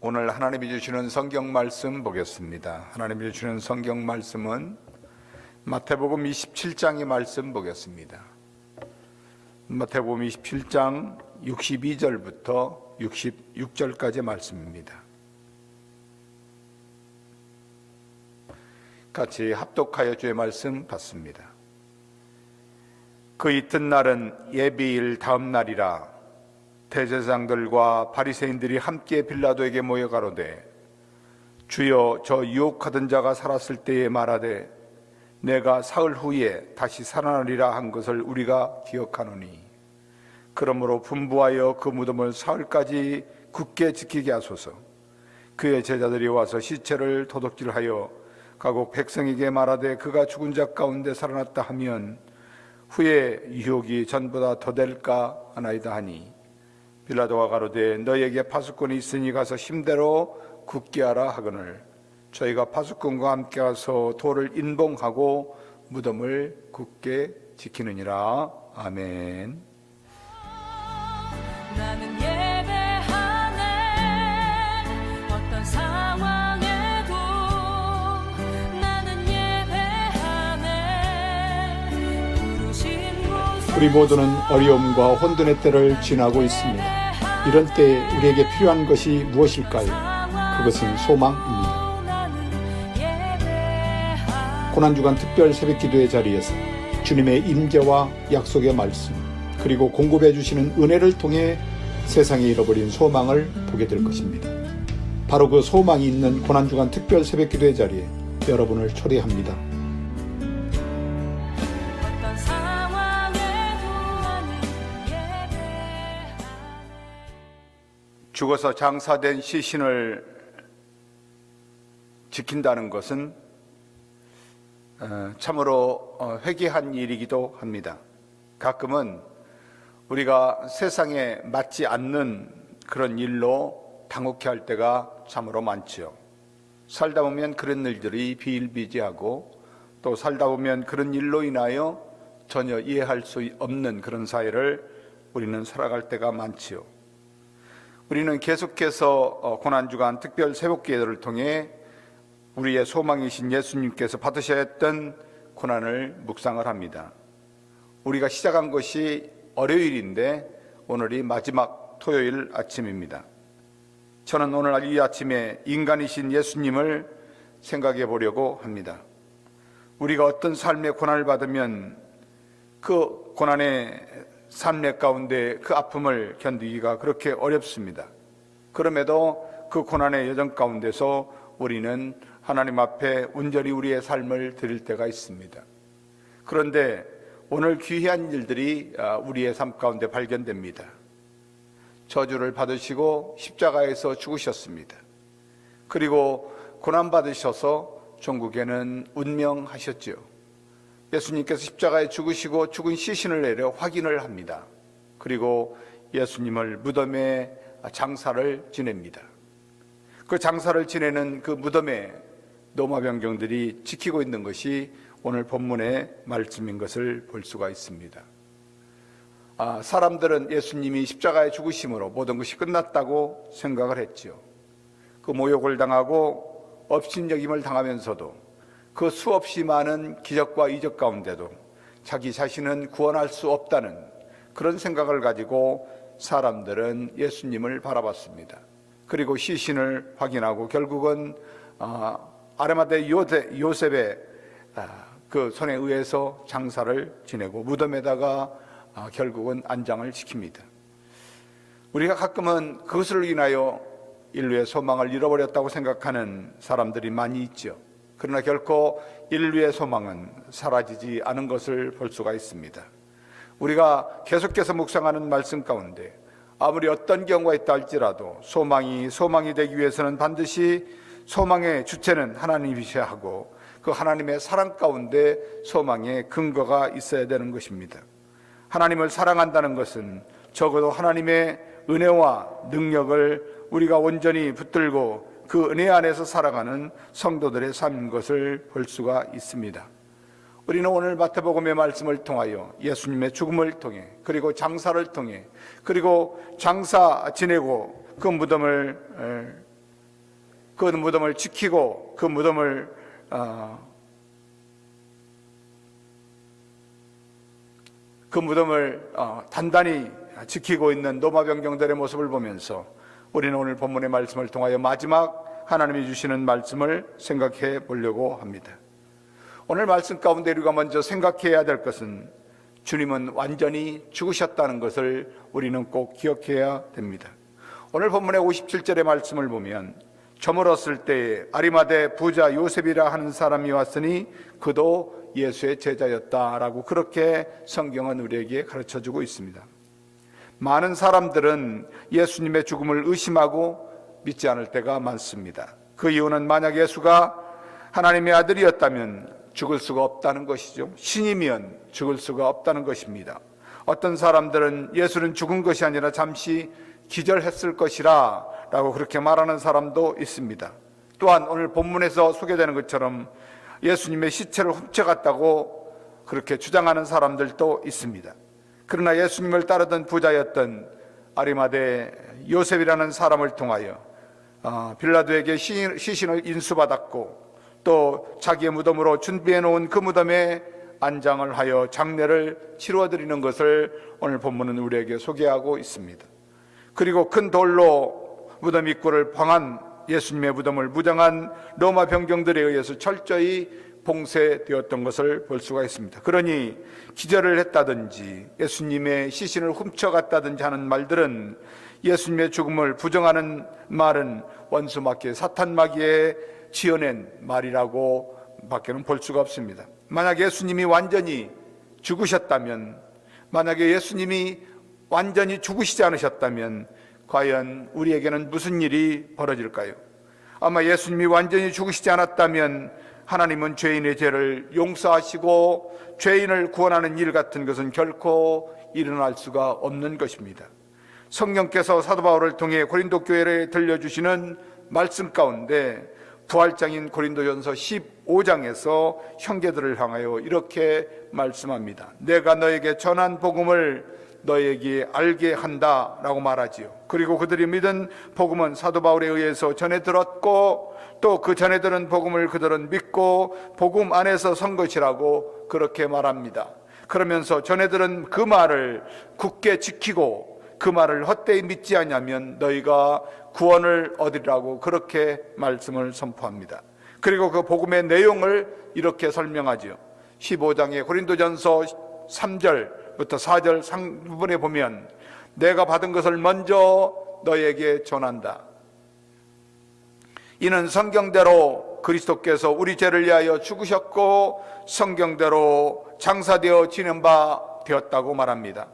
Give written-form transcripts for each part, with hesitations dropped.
오늘 하나님이 주시는 성경 말씀 보겠습니다. 하나님이 주시는 성경 말씀은 마태복음 27장의 말씀 보겠습니다. 마태복음 27장 62절부터 66절까지의 말씀입니다. 같이 합독하여 주의 말씀 받습니다. 그 이튿날은 예비일 다음 날이라. 대제사장들과 바리새인들이 함께 빌라도에게 모여 가로되, 주여, 저 유혹하던 자가 살았을 때에 말하되 내가 사흘 후에 다시 살아나리라 한 것을 우리가 기억하노니, 그러므로 분부하여 그 무덤을 사흘까지 굳게 지키게 하소서. 그의 제자들이 와서 시체를 도둑질하여 가고 백성에게 말하되 그가 죽은 자 가운데 살아났다 하면 후에 유혹이 전보다 더 될까 하나이다 하니, 빌라도가 가로되 너에게 파수꾼이 있으니 가서 힘대로 굳게 하라 하거늘, 저희가 파수꾼과 함께 가서 돌을 인봉하고 무덤을 굳게 지키느니라. 아멘. 나는 예배하네. 어떤 상황에도 나는 예배하네. 부르신 곳에 우리 모두는 어려움과 혼돈의 때를 지나고 있습니다. 이런 때에 우리에게 필요한 것이 무엇일까요? 그것은 소망입니다. 고난주간 특별 새벽기도의 자리에서 주님의 임재와 약속의 말씀, 그리고 공급해 주시는 은혜를 통해 세상에 잃어버린 소망을 보게 될 것입니다. 바로 그 소망이 있는 고난주간 특별 새벽기도의 자리에 여러분을 초대합니다. 죽어서 장사된 시신을 지킨다는 것은 참으로 회개한 일이기도 합니다. 가끔은 우리가 세상에 맞지 않는 그런 일로 당혹해할 때가 참으로 많지요. 살다 보면 그런 일들이 비일비재하고, 또 살다 보면 그런 일로 인하여 전혀 이해할 수 없는 그런 사회를 우리는 살아갈 때가 많지요. 우리는 계속해서 고난주간 특별 새벽기도를 통해 우리의 소망이신 예수님께서 받으셔야 했던 고난을 묵상을 합니다. 우리가 시작한 것이 월요일인데 오늘이 마지막 토요일 아침입니다. 저는 오늘 이 아침에 인간이신 예수님을 생각해 보려고 합니다. 우리가 어떤 삶의 고난을 받으면 그 고난의 삶의 가운데 그 아픔을 견디기가 그렇게 어렵습니다. 그럼에도 그 고난의 여정 가운데서 우리는 하나님 앞에 온전히 우리의 삶을 드릴 때가 있습니다. 그런데 오늘 귀한 일들이 우리의 삶 가운데 발견됩니다. 저주를 받으시고 십자가에서 죽으셨습니다. 그리고 고난받으셔서 종국에는 운명하셨지요. 예수님께서 십자가에 죽으시고 죽은 시신을 내려 확인을 합니다. 그리고 예수님을 무덤에 장사를 지냅니다. 그 장사를 지내는 그 무덤에 로마병정들이 지키고 있는 것이 오늘 본문의 말씀인 것을 볼 수가 있습니다. 사람들은 예수님이 십자가에 죽으심으로 모든 것이 끝났다고 생각을 했지요. 그 모욕을 당하고 업신여김을 당하면서도 그 수없이 많은 기적과 이적 가운데도 자기 자신은 구원할 수 없다는 그런 생각을 가지고 사람들은 예수님을 바라봤습니다. 그리고 시신을 확인하고 결국은 아리마대 요셉의 그 손에 의해서 장사를 지내고 무덤에다가 결국은 안장을 시킵니다. 우리가 가끔은 그것을 인하여 인류의 소망을 잃어버렸다고 생각하는 사람들이 많이 있죠. 그러나 결코 인류의 소망은 사라지지 않은 것을 볼 수가 있습니다. 우리가 계속해서 묵상하는 말씀 가운데 아무리 어떤 경우가 있다 할지라도 소망이 되기 위해서는 반드시 소망의 주체는 하나님이셔야 하고, 그 하나님의 사랑 가운데 소망의 근거가 있어야 되는 것입니다. 하나님을 사랑한다는 것은 적어도 하나님의 은혜와 능력을 우리가 온전히 붙들고 그 은혜 안에서 살아가는 성도들의 삶인 것을 볼 수가 있습니다. 우리는 오늘 마태복음의 말씀을 통하여 예수님의 죽음을 통해, 그리고 장사를 통해, 그리고 장사 지내고 그 무덤을 그 무덤을 지키고 그 무덤을 단단히 지키고 있는 로마 병정들의 모습을 보면서 우리는 오늘 본문의 말씀을 통하여 마지막 하나님이 주시는 말씀을 생각해 보려고 합니다. 오늘 말씀 가운데 우리가 먼저 생각해야 될 것은 주님은 완전히 죽으셨다는 것을 우리는 꼭 기억해야 됩니다. 오늘 본문의 57절의 말씀을 보면 저물었을 때에 아리마대 부자 요셉이라 하는 사람이 왔으니 그도 예수의 제자였다라고 그렇게 성경은 우리에게 가르쳐주고 있습니다. 많은 사람들은 예수님의 죽음을 의심하고 믿지 않을 때가 많습니다. 그 이유는 만약 예수가 하나님의 아들이었다면 죽을 수가 없다는 것이죠. 신이면 죽을 수가 없다는 것입니다. 어떤 사람들은 예수는 죽은 것이 아니라 잠시 기절했을 것이라 라고 그렇게 말하는 사람도 있습니다. 또한 오늘 본문에서 소개되는 것처럼 예수님의 시체를 훔쳐갔다고 그렇게 주장하는 사람들도 있습니다. 그러나 예수님을 따르던 부자였던 아리마대 요셉이라는 사람을 통하여 빌라도에게 시신을 인수받았고 또 자기의 무덤으로 준비해 놓은 그 무덤에 안장을 하여 장례를 치루어드리는 것을 오늘 본문은 우리에게 소개하고 있습니다. 그리고 큰 돌로 무덤 입구를 방한 예수님의 무덤을 무장한 로마 병정들에 의해서 철저히 봉쇄되었던 것을 볼 수가 있습니다. 그러니 기절을 했다든지 예수님의 시신을 훔쳐갔다든지 하는 말들은 예수님의 죽음을 부정하는 말은 원수마귀 사탄마귀에 지어낸 말이라고 밖에는 볼 수가 없습니다. 만약 예수님이 완전히 죽으셨다면, 만약에 예수님이 완전히 죽으시지 않으셨다면 과연 우리에게는 무슨 일이 벌어질까요? 아마 예수님이 완전히 죽으시지 않았다면 하나님은 죄인의 죄를 용서하시고 죄인을 구원하는 일 같은 것은 결코 일어날 수가 없는 것입니다. 성령께서 사도 바울을 통해 고린도 교회에 들려주시는 말씀 가운데 부활장인 고린도전서 15장에서 형제들을 향하여 이렇게 말씀합니다. 내가 너에게 전한 복음을 너에게 알게 한다라고 말하지요. 그리고 그들이 믿은 복음은 사도 바울에 의해서 전해 들었고 또 그 전해 들은 복음을 그들은 믿고 복음 안에서 선 것이라고 그렇게 말합니다. 그러면서 전해 들은 그 말을 굳게 지키고 그 말을 헛되이 믿지 않으면 너희가 구원을 얻으리라고 그렇게 말씀을 선포합니다. 그리고 그 복음의 내용을 이렇게 설명하죠. 15장의 고린도전서 3절부터 4절 상부분에 보면 내가 받은 것을 먼저 너에게 전한다. 이는 성경대로 그리스도께서 우리 죄를 위하여 죽으셨고 성경대로 장사되어 지는 바 되었다고 말합니다.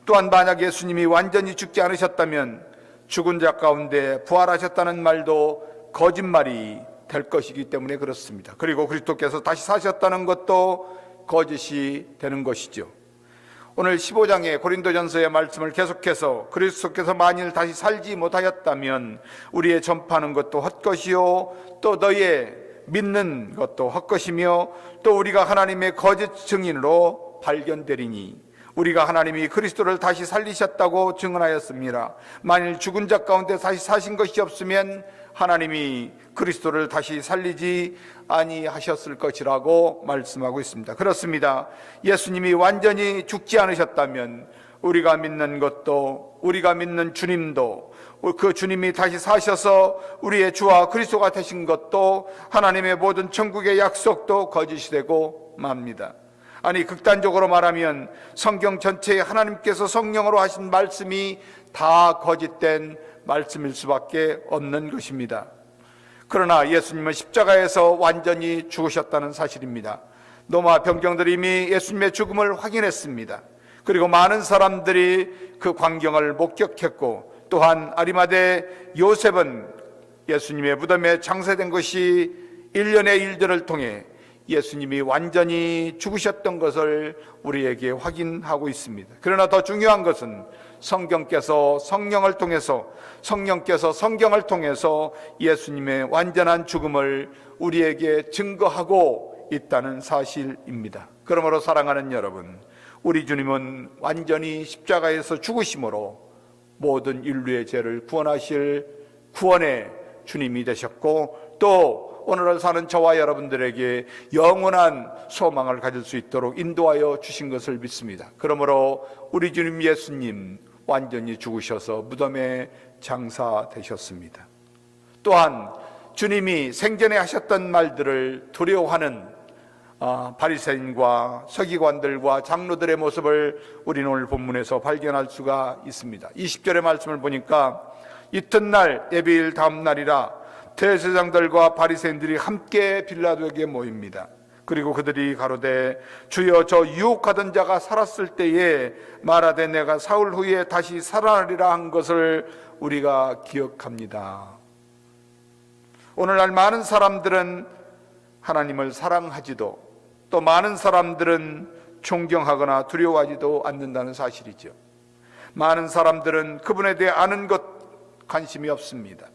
또한 만약 예수님이 완전히 죽지 않으셨다면 죽은 자 가운데 부활하셨다는 말도 거짓말이 될 것이기 때문에 그렇습니다. 그리고 그리스도께서 다시 사셨다는 것도 거짓이 되는 것이죠. 오늘 15장의 고린도전서의 말씀을 계속해서 그리스도께서 만일 다시 살지 못하였다면 우리의 전파하는 것도 헛것이요 또 너희의 믿는 것도 헛것이며 또 우리가 하나님의 거짓 증인으로 발견되리니 우리가 하나님이 그리스도를 다시 살리셨다고 증언하였습니다. 만일 죽은 자 가운데 다시 사신 것이 없으면 하나님이 그리스도를 다시 살리지 아니하셨을 것이라고 말씀하고 있습니다. 그렇습니다. 예수님이 완전히 죽지 않으셨다면 우리가 믿는 것도 우리가 믿는 주님도 그 주님이 다시 사셔서 우리의 주와 그리스도가 되신 것도 하나님의 모든 천국의 약속도 거짓이 되고 맙니다. 아니 극단적으로 말하면 성경 전체에 하나님께서 성령으로 하신 말씀이 다 거짓된 말씀일 수밖에 없는 것입니다. 그러나 예수님은 십자가에서 완전히 죽으셨다는 사실입니다. 로마 병정들이 이미 예수님의 죽음을 확인했습니다. 그리고 많은 사람들이 그 광경을 목격했고 또한 아리마대 요셉은 예수님의 무덤에 장사된 것이 일련의 일들을 통해 예수님이 완전히 죽으셨던 것을 우리에게 확인하고 있습니다. 그러나 더 중요한 것은 성경께서 성령을 통해서 성령께서 성경을 통해서 예수님의 완전한 죽음을 우리에게 증거하고 있다는 사실입니다. 그러므로 사랑하는 여러분, 우리 주님은 완전히 십자가에서 죽으심으로 모든 인류의 죄를 구원하실 구원의 주님이 되셨고 또 오늘을 사는 저와 여러분들에게 영원한 소망을 가질 수 있도록 인도하여 주신 것을 믿습니다. 그러므로 우리 주님 예수님 완전히 죽으셔서 무덤에 장사되셨습니다. 또한 주님이 생전에 하셨던 말들을 두려워하는 바리새인과 서기관들과 장로들의 모습을 우리는 오늘 본문에서 발견할 수가 있습니다. 20절의 말씀을 보니까 이튿날 예배일 다음 날이라 대제사장들과 바리새인들이 함께 빌라도에게 모입니다. 그리고 그들이 가로되 주여 저 유혹하던 자가 살았을 때에 말하되 내가 사흘 후에 다시 살아나리라 한 것을 우리가 기억합니다. 오늘날 많은 사람들은 하나님을 사랑하지도 또 많은 사람들은 존경하거나 두려워하지도 않는다는 사실이죠. 많은 사람들은 그분에 대해 아는 것 관심이 없습니다.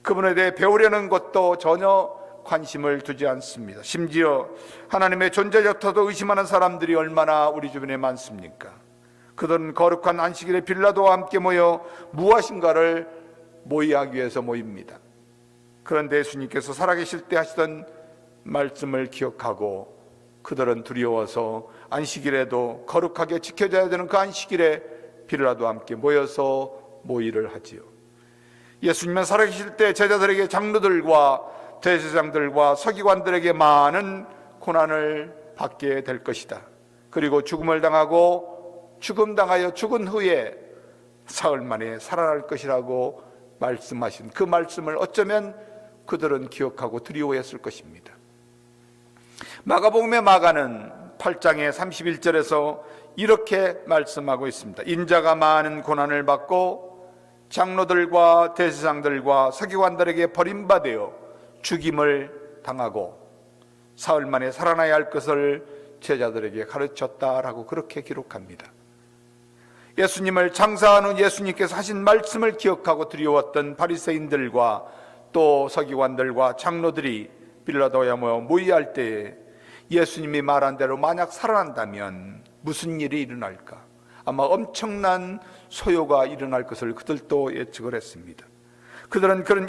그분에 대해 배우려는 것도 전혀 관심을 두지 않습니다. 심지어 하나님의 존재조차도 의심하는 사람들이 얼마나 우리 주변에 많습니까? 그들은 거룩한 안식일에 빌라도와 함께 모여 무엇인가를 모의하기 위해서 모입니다. 그런데 예수님께서 살아계실 때 하시던 말씀을 기억하고 그들은 두려워서 안식일에도 거룩하게 지켜져야 되는 그 안식일에 빌라도와 함께 모여서 모의를 하지요. 예수님은 살아계실 때 제자들에게 장로들과 대제사장들과 서기관들에게 많은 고난을 받게 될 것이다. 그리고 죽음을 당하고 죽음당하여 죽은 후에 사흘 만에 살아날 것이라고 말씀하신 그 말씀을 어쩌면 그들은 기억하고 두려워했을 것입니다. 마가복음의 마가는 8장의 31절에서 이렇게 말씀하고 있습니다. 인자가 많은 고난을 받고 장로들과 대제사장들과 서기관들에게 버림받아 죽임을 당하고 사흘 만에 살아나야 할 것을 제자들에게 가르쳤다라고 그렇게 기록합니다. 예수님을 장사한 후 예수님께서 하신 말씀을 기억하고 두려웠던 바리새인들과 또 서기관들과 장로들이 빌라도에 모여 모의할 때에 예수님이 말한 대로 만약 살아난다면 무슨 일이 일어날까? 아마 엄청난 소요가 일어날 것을 그들도 예측을 했습니다. 그들은 그런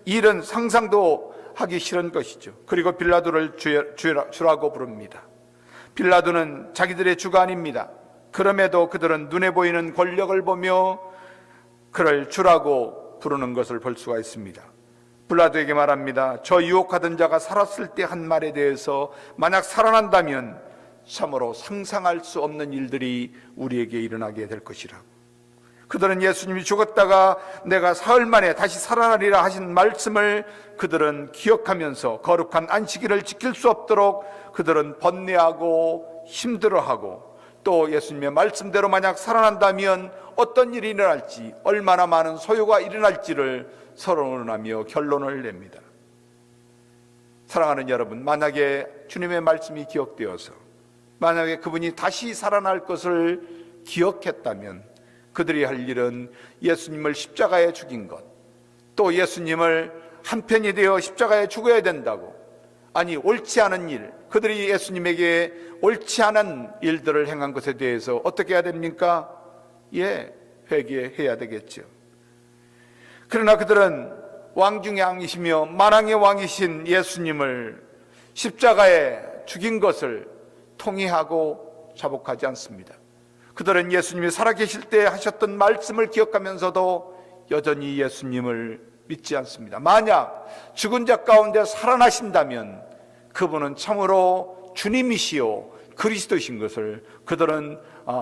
일은 상상도 하기 싫은 것이죠. 그리고 빌라도를 주라고 부릅니다. 빌라도는 자기들의 주가 아닙니다. 그럼에도 그들은 눈에 보이는 권력을 보며 그를 주라고 부르는 것을 볼 수가 있습니다. 빌라도에게 말합니다. 저 유혹하던 자가 살았을 때 한 말에 대해서 만약 살아난다면 참으로 상상할 수 없는 일들이 우리에게 일어나게 될 것이라고. 그들은 예수님이 죽었다가 내가 사흘 만에 다시 살아나리라 하신 말씀을 그들은 기억하면서 거룩한 안식일을 지킬 수 없도록 그들은 번뇌하고 힘들어하고 또 예수님의 말씀대로 만약 살아난다면 어떤 일이 일어날지 얼마나 많은 소요가 일어날지를 서론하며 결론을 냅니다. 사랑하는 여러분, 만약에 주님의 말씀이 기억되어서 만약에 그분이 다시 살아날 것을 기억했다면 그들이 할 일은 예수님을 십자가에 죽인 것, 또 예수님을 한편이 되어 십자가에 죽어야 된다고, 아니 옳지 않은 일, 그들이 예수님에게 옳지 않은 일들을 행한 것에 대해서 어떻게 해야 됩니까? 회개해야 되겠죠. 그러나 그들은 왕 중의 왕이시며 만왕의 왕이신 예수님을 십자가에 죽인 것을 통회하고 자복하지 않습니다. 그들은 예수님이 살아계실 때 하셨던 말씀을 기억하면서도 여전히 예수님을 믿지 않습니다. 만약 죽은 자 가운데 살아나신다면 그분은 참으로 주님이시요 그리스도이신 것을 그들은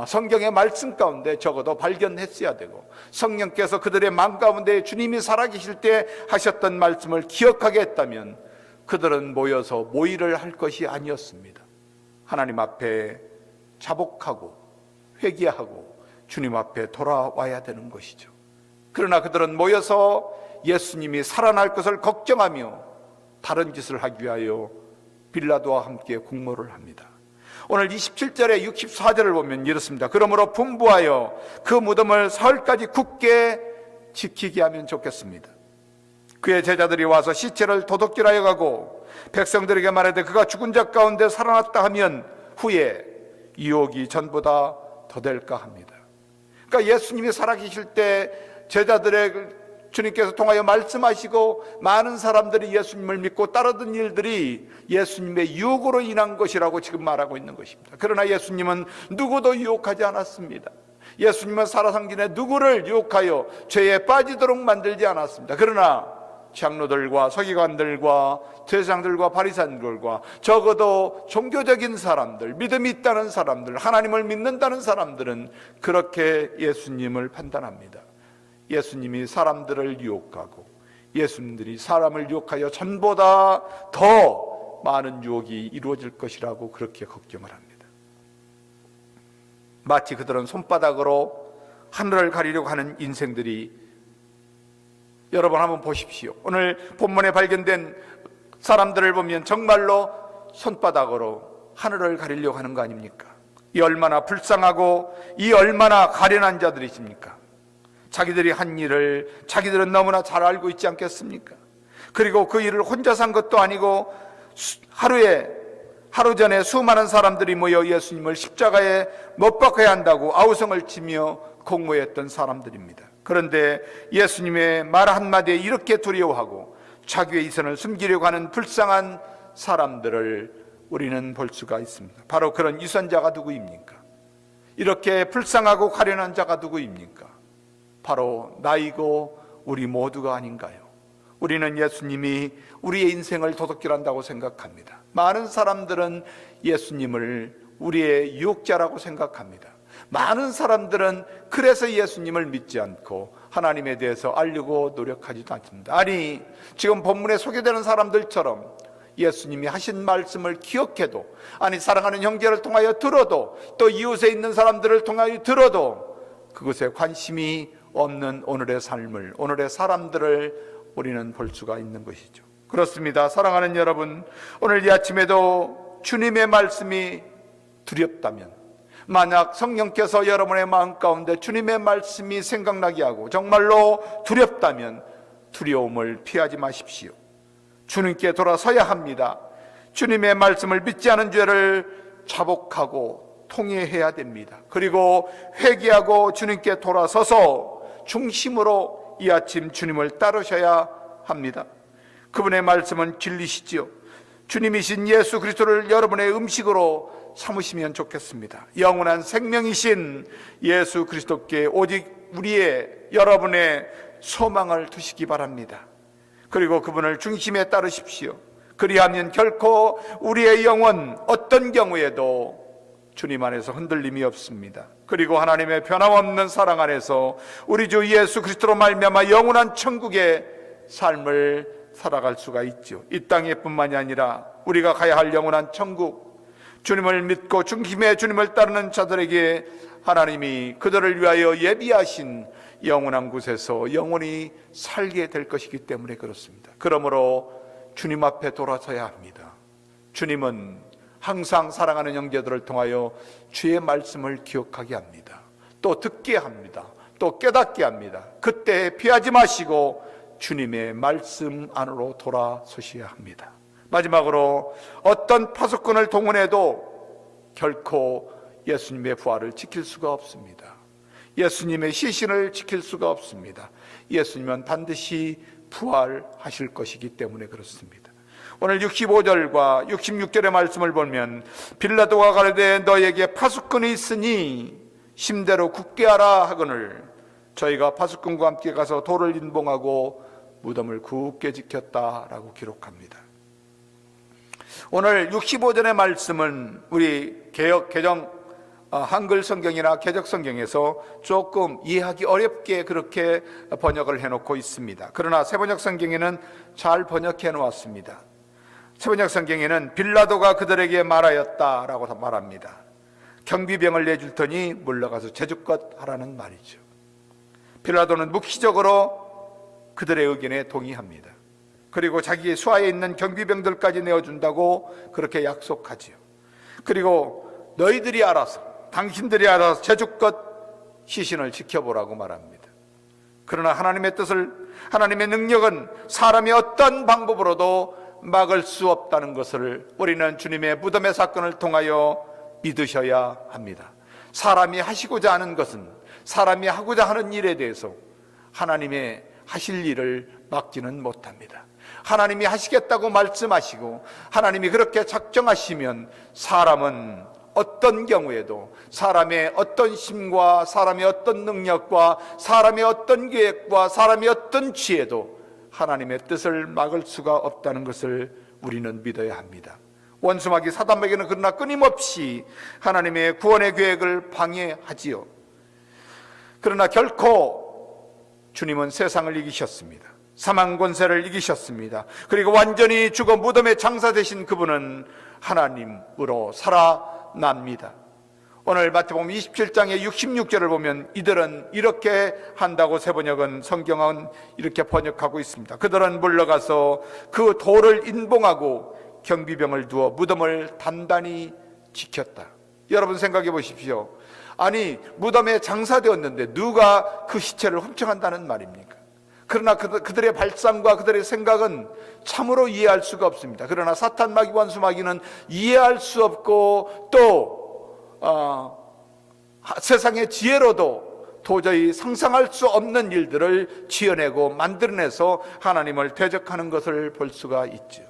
성경의 말씀 가운데 적어도 발견했어야 되고, 성령께서 그들의 마음 가운데 주님이 살아계실 때 하셨던 말씀을 기억하게 했다면 그들은 모여서 모의를 할 것이 아니었습니다. 하나님 앞에 자복하고 회개하고 주님 앞에 돌아와야 되는 것이죠. 그러나 그들은 모여서 예수님이 살아날 것을 걱정하며 다른 짓을 하기 위하여 빌라도와 함께 공모를 합니다. 오늘 27절에 64절을 보면 이렇습니다. 그러므로 분부하여 그 무덤을 사흘까지 굳게 지키게 하면 좋겠습니다. 그의 제자들이 와서 시체를 도둑질하여 가고 백성들에게 말하되 그가 죽은 자 가운데 살아났다 하면 후에 유혹이 전보다 더 될까 합니다. 그러니까 예수님이 살아계실 때 제자들의 주님께서 통하여 말씀하시고 많은 사람들이 예수님을 믿고 따르던 일들이 예수님의 유혹으로 인한 것이라고 지금 말하고 있는 것입니다. 그러나 예수님은 누구도 유혹하지 않았습니다. 예수님은 살아생전에 누구를 유혹하여 죄에 빠지도록 만들지 않았습니다. 그러나 장로들과 서기관들과 제사장들과 바리새인들과 적어도 종교적인 사람들, 믿음이 있다는 사람들, 하나님을 믿는다는 사람들은 그렇게 예수님을 판단합니다. 예수님이 사람들을 유혹하고 예수님들이 사람을 유혹하여 전보다 더 많은 유혹이 이루어질 것이라고 그렇게 걱정을 합니다. 마치 그들은 손바닥으로 하늘을 가리려고 하는 인생들이, 여러분 한번 보십시오. 오늘 본문에 발견된 사람들을 보면 정말로 손바닥으로 하늘을 가리려고 하는 거 아닙니까? 이 얼마나 불쌍하고 이 얼마나 가련한 자들이십니까? 자기들이 한 일을 자기들은 너무나 잘 알고 있지 않겠습니까? 그리고 그 일을 혼자서 한 것도 아니고 하루 전에 수많은 사람들이 모여 예수님을 십자가에 못 박아야 한다고 아우성을 치며 공모했던 사람들입니다. 그런데 예수님의 말 한마디에 이렇게 두려워하고 자기의 이선을 숨기려고 하는 불쌍한 사람들을 우리는 볼 수가 있습니다. 바로 그런 유선자가 누구입니까? 이렇게 불쌍하고 가련한 자가 누구입니까? 바로 나이고 우리 모두가 아닌가요? 우리는 예수님이 우리의 인생을 도둑질한다고 생각합니다. 많은 사람들은 예수님을 우리의 유혹자라고 생각합니다. 많은 사람들은 그래서 예수님을 믿지 않고 하나님에 대해서 알려고 노력하지도 않습니다. 아니, 지금 본문에 소개되는 사람들처럼 예수님이 하신 말씀을 기억해도, 아니 사랑하는 형제를 통하여 들어도, 또 이웃에 있는 사람들을 통하여 들어도 그것에 관심이 없는 오늘의 삶을, 오늘의 사람들을 우리는 볼 수가 있는 것이죠. 그렇습니다. 사랑하는 여러분, 오늘 이 아침에도 주님의 말씀이 두렵다면, 만약 성령께서 여러분의 마음 가운데 주님의 말씀이 생각나게 하고 정말로 두렵다면 두려움을 피하지 마십시오. 주님께 돌아서야 합니다. 주님의 말씀을 믿지 않은 죄를 자복하고 통회해야 됩니다. 그리고 회개하고 주님께 돌아서서 중심으로 이 아침 주님을 따르셔야 합니다. 그분의 말씀은 진리시지요. 주님이신 예수 그리스도를 여러분의 음식으로 삼으시면 좋겠습니다. 영원한 생명이신 예수 그리스도께 오직 여러분의 소망을 두시기 바랍니다. 그리고 그분을 중심에 따르십시오. 그리하면 결코 우리의 영혼 어떤 경우에도 주님 안에서 흔들림이 없습니다. 그리고 하나님의 변함없는 사랑 안에서 우리 주 예수 그리스도로 말미암아 영원한 천국의 삶을 살아갈 수가 있죠. 이 땅에 뿐만이 아니라 우리가 가야 할 영원한 천국, 주님을 믿고 중심에 주님을 따르는 자들에게 하나님이 그들을 위하여 예비하신 영원한 곳에서 영원히 살게 될 것이기 때문에 그렇습니다. 그러므로 주님 앞에 돌아서야 합니다. 주님은 항상 사랑하는 형제들을 통하여 주의 말씀을 기억하게 합니다. 또 듣게 합니다. 또 깨닫게 합니다. 그때 피하지 마시고 주님의 말씀 안으로 돌아서셔야 합니다. 마지막으로 어떤 파수꾼을 동원해도 결코 예수님의 부활을 지킬 수가 없습니다. 예수님의 시신을 지킬 수가 없습니다. 예수님은 반드시 부활하실 것이기 때문에 그렇습니다. 오늘 65절과 66절의 말씀을 보면 빌라도가 가로되 너에게 파수꾼이 있으니 심대로 굳게 하라 하거늘 저희가 파수꾼과 함께 가서 돌을 인봉하고 무덤을 굳게 지켰다라고 기록합니다. 오늘 65절의 말씀은 우리 한글 성경이나 개역 성경에서 조금 이해하기 어렵게 그렇게 번역을 해놓고 있습니다. 그러나 새번역 성경에는 잘 번역해 놓았습니다. 새번역 성경에는 빌라도가 그들에게 말하였다라고 말합니다. 경비병을 내줄 테니 물러가서 제주껏 하라는 말이죠. 빌라도는 묵시적으로 그들의 의견에 동의합니다. 그리고 자기의 수하에 있는 경비병들까지 내어준다고 그렇게 약속하지요. 그리고 너희들이 알아서, 당신들이 알아서 제주껏 시신을 지켜보라고 말합니다. 그러나 하나님의 뜻을, 하나님의 능력은 사람이 어떤 방법으로도 막을 수 없다는 것을 우리는 주님의 무덤의 사건을 통하여 믿으셔야 합니다. 사람이 하시고자 하는 것은, 사람이 하고자 하는 일에 대해서 하실 일을 막지는 못합니다. 하나님이 하시겠다고 말씀하시고 하나님이 그렇게 작정하시면 사람은 어떤 경우에도 사람의 어떤 힘과 사람의 어떤 능력과 사람의 어떤 계획과 사람의 어떤 지혜도 하나님의 뜻을 막을 수가 없다는 것을 우리는 믿어야 합니다. 원수마귀 사단마귀는 그러나 끊임없이 하나님의 구원의 계획을 방해하지요. 그러나 결코 주님은 세상을 이기셨습니다. 사망 권세를 이기셨습니다. 그리고 완전히 죽어 무덤에 장사되신 그분은 하나님으로 살아납니다. 오늘 마태복음 27장의 66절을 보면 이들은 이렇게 한다고 세번역은 성경은 이렇게 번역하고 있습니다. 그들은 물러가서 그 돌을 인봉하고 경비병을 두어 무덤을 단단히 지켰다. 여러분 생각해 보십시오. 아니 무덤에 장사되었는데 누가 그 시체를 훔쳐간다는 말입니까? 그러나 그들의 발상과 그들의 생각은 참으로 이해할 수가 없습니다. 그러나 사탄 마귀 원수 마귀는 이해할 수 없고 또 세상의 지혜로도 도저히 상상할 수 없는 일들을 지어내고 만들어내서 하나님을 대적하는 것을 볼 수가 있죠.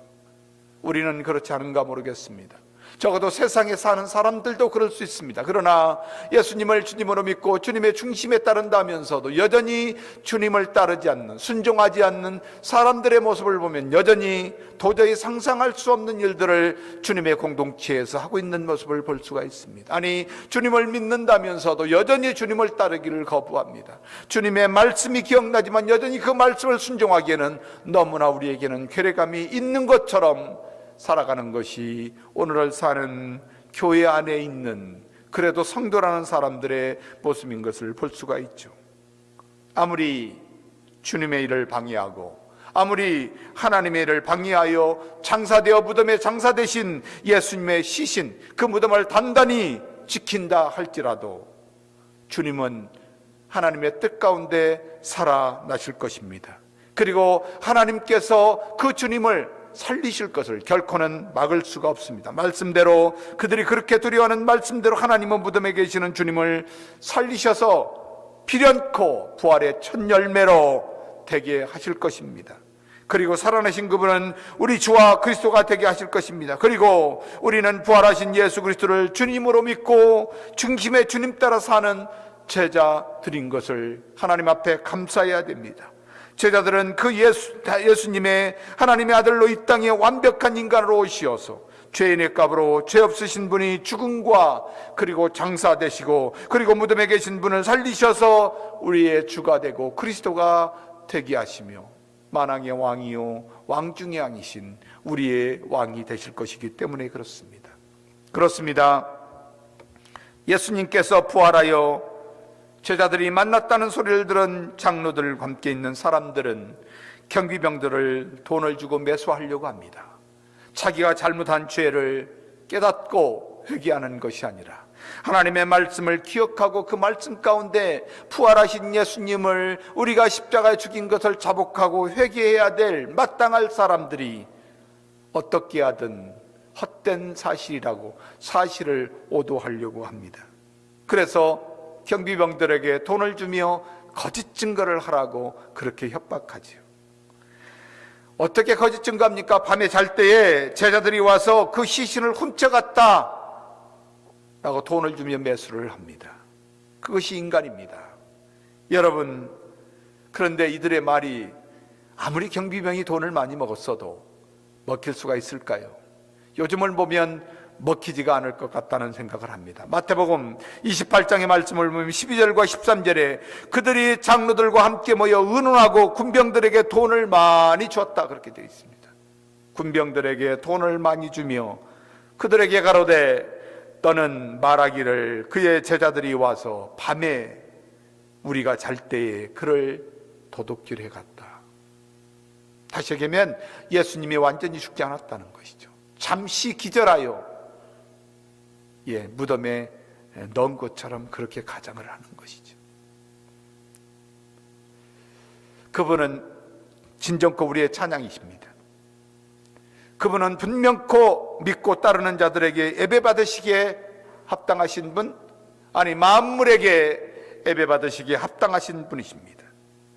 우리는 그렇지 않은가 모르겠습니다. 적어도 세상에 사는 사람들도 그럴 수 있습니다. 그러나 예수님을 주님으로 믿고 주님의 중심에 따른다면서도 여전히 주님을 따르지 않는, 순종하지 않는 사람들의 모습을 보면 여전히 도저히 상상할 수 없는 일들을 주님의 공동체에서 하고 있는 모습을 볼 수가 있습니다. 아니 주님을 믿는다면서도 여전히 주님을 따르기를 거부합니다. 주님의 말씀이 기억나지만 여전히 그 말씀을 순종하기에는 너무나 우리에게는 괴리감이 있는 것처럼 살아가는 것이 오늘을 사는 교회 안에 있는 그래도 성도라는 사람들의 모습인 것을 볼 수가 있죠. 아무리 주님의 일을 방해하고 아무리 하나님의 일을 방해하여 장사되어 무덤에 장사되신 예수님의 시신 그 무덤을 단단히 지킨다 할지라도 주님은 하나님의 뜻 가운데 살아나실 것입니다. 그리고 하나님께서 그 주님을 살리실 것을 결코는 막을 수가 없습니다. 말씀대로 그들이 그렇게 두려워하는 말씀대로 하나님은 무덤에 계시는 주님을 살리셔서 필연코 부활의 첫 열매로 되게 하실 것입니다. 그리고 살아나신 그분은 우리 주와 그리스도가 되게 하실 것입니다. 그리고 우리는 부활하신 예수 그리스도를 주님으로 믿고 중심에 주님 따라 사는 제자들인 것을 하나님 앞에 감사해야 됩니다. 제자들은 그 예수님의 하나님의 아들로 이 땅에 완벽한 인간으로 오시어서 죄인의 값으로 죄 없으신 분이 죽음과 그리고 장사되시고 그리고 무덤에 계신 분을 살리셔서 우리의 주가 되고 그리스도가 되게 하시며 만왕의 왕이요 왕 중의 왕이신 우리의 왕이 되실 것이기 때문에 그렇습니다. 그렇습니다. 예수님께서 부활하여 제자들이 만났다는 소리를 들은 장로들과 함께 있는 사람들은 경비병들을 돈을 주고 매수하려고 합니다. 자기가 잘못한 죄를 깨닫고 회개하는 것이 아니라 하나님의 말씀을 기억하고 그 말씀 가운데 부활하신 예수님을 우리가 십자가에 죽인 것을 자복하고 회개해야 될 마땅할 사람들이 어떻게 하든 헛된 사실이라고 사실을 오도하려고 합니다. 그래서 경비병들에게 돈을 주며 거짓 증거를 하라고 그렇게 협박하지요. 어떻게 거짓 증거합니까? 밤에 잘 때에 제자들이 와서 그 시신을 훔쳐갔다 라고 돈을 주며 매수를 합니다. 그것이 인간입니다. 여러분, 그런데 이들의 말이 아무리 경비병이 돈을 많이 먹었어도 먹힐 수가 있을까요? 요즘을 보면 먹히지가 않을 것 같다는 생각을 합니다. 마태복음 28장의 말씀을 보면 12절과 13절에 그들이 장로들과 함께 모여 의논하고 군병들에게 돈을 많이 줬다 그렇게 되어 있습니다. 군병들에게 돈을 많이 주며 그들에게 가로되 너는 말하기를 그의 제자들이 와서 밤에 우리가 잘 때에 그를 도둑질해 갔다. 다시 얘기하면 예수님이 완전히 죽지 않았다는 것이죠. 잠시 기절하여 무덤에 넣은 것처럼 그렇게 가장을 하는 것이죠. 그분은 진정코 우리의 찬양이십니다. 그분은 분명코 믿고 따르는 자들에게 예배받으시기에 합당하신 분, 아니 만물에게 예배받으시기에 합당하신 분이십니다.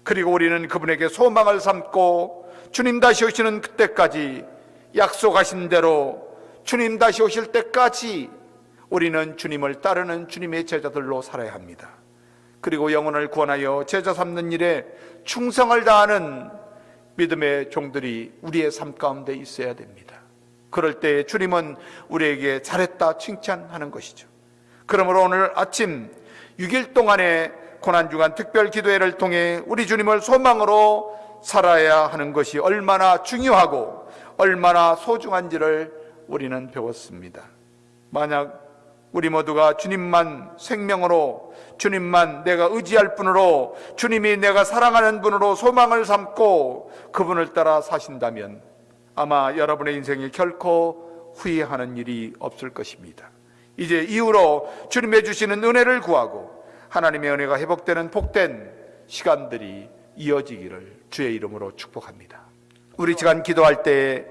그리고 우리는 그분에게 소망을 삼고 주님 다시 오시는 그때까지 약속하신 대로 주님 다시 오실 때까지 우리는 주님을 따르는 주님의 제자들로 살아야 합니다. 그리고 영혼을 구원하여 제자 삼는 일에 충성을 다하는 믿음의 종들이 우리의 삶 가운데 있어야 됩니다. 그럴 때 주님은 우리에게 잘했다 칭찬하는 것이죠. 그러므로 오늘 아침 6일 동안의 고난주간 특별기도회를 통해 우리 주님을 소망으로 살아야 하는 것이 얼마나 중요하고 얼마나 소중한지를 우리는 배웠습니다. 만약 우리 모두가 주님만 생명으로, 주님만 내가 의지할 분으로, 주님이 내가 사랑하는 분으로 소망을 삼고 그분을 따라 사신다면 아마 여러분의 인생에 결코 후회하는 일이 없을 것입니다. 이제 이후로 주님의 주시는 은혜를 구하고 하나님의 은혜가 회복되는 복된 시간들이 이어지기를 주의 이름으로 축복합니다. 우리 시간 기도할 때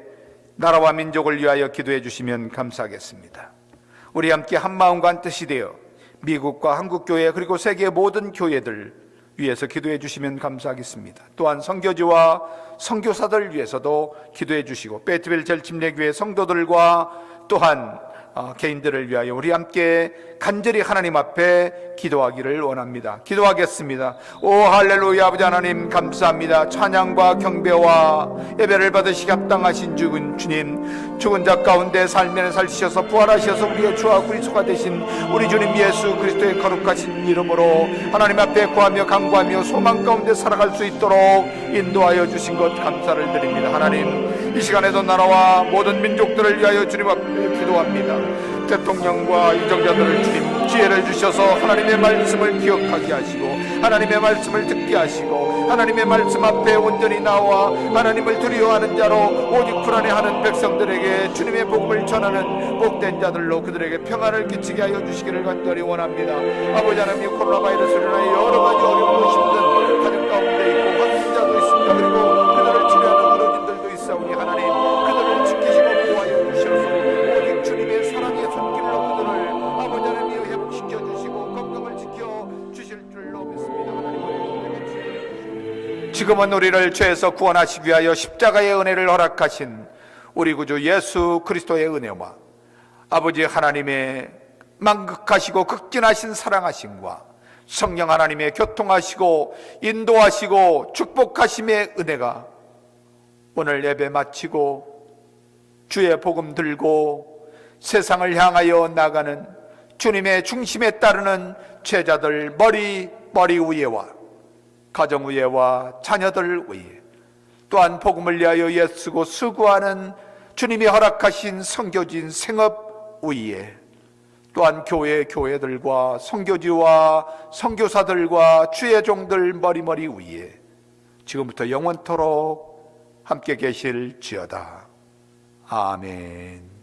나라와 민족을 위하여 기도해 주시면 감사하겠습니다. 우리 함께 한마음과 한뜻이 되어 미국과 한국교회 그리고 세계 모든 교회들 위해서 기도해 주시면 감사하겠습니다. 또한 선교지와 선교사들 위해서도 기도해 주시고 베트벨 젤침례교회 성도들과 또한 개인들을 위하여 우리 함께 간절히 하나님 앞에 기도하기를 원합니다. 기도하겠습니다. 오 할렐루야. 아버지 하나님 감사합니다. 찬양과 경배와 예배를 받으시기 합당하신 주님, 죽은 자 가운데 살면에 살리셔서 부활하셔서 우리의 주와 구리소가 되신 우리 주님 예수 그리스도의 거룩하신 이름으로 하나님 앞에 구하며 간구하며 소망 가운데 살아갈 수 있도록 인도하여 주신 것 감사를 드립니다. 하나님, 이 시간에도 나라와 모든 민족들을 위하여 주님 앞에 기도합니다. 대통령과 유정자들을 주님 지혜를 주셔서 하나님의 말씀을 기억하게 하시고 하나님의 말씀을 듣게 하시고 하나님의 말씀 앞에 온전히 나와 하나님을 두려워하는 자로 오직 불안해하는 백성들에게 주님의 복음을 전하는 복된 자들로 그들에게 평안을 끼치게 하여 주시기를 간절히 원합니다. 아버지 하나님, 코로나 바이러스로 인하여 여러 가지 어렵고 힘든 가정 가운데 있고 확진자도 있습니다. 그리고 그들을 치료하는 의료진들도 있사오니 하나님, 그들을 지키시고 보호하여 주셔서 오직 주님의 사랑의 손길로 그들을 아버지 하나님 회복시켜 주시고 건강을 지켜 주실 줄로 믿습니다. 하나님, 지금은 우리를 죄에서 구원하시기 위하여 십자가의 은혜를 허락하신 우리 구주 예수 그리스도의 은혜와 아버지 하나님의 만극하시고 극진하신 사랑하심과 성령 하나님의 교통하시고 인도하시고 축복하심의 은혜가 오늘 예배 마치고 주의 복음 들고 세상을 향하여 나가는 주님의 중심에 따르는 제자들 머리 위에와 가정 위에와 자녀들 위에, 또한 복음을 위하여 애쓰고 수고하는 주님이 허락하신 선교진 생업 위에, 또한 교회들과 선교지와 선교사들과 주의 종들 머리 위에 지금부터 영원토록 함께 계실지어다. 아멘.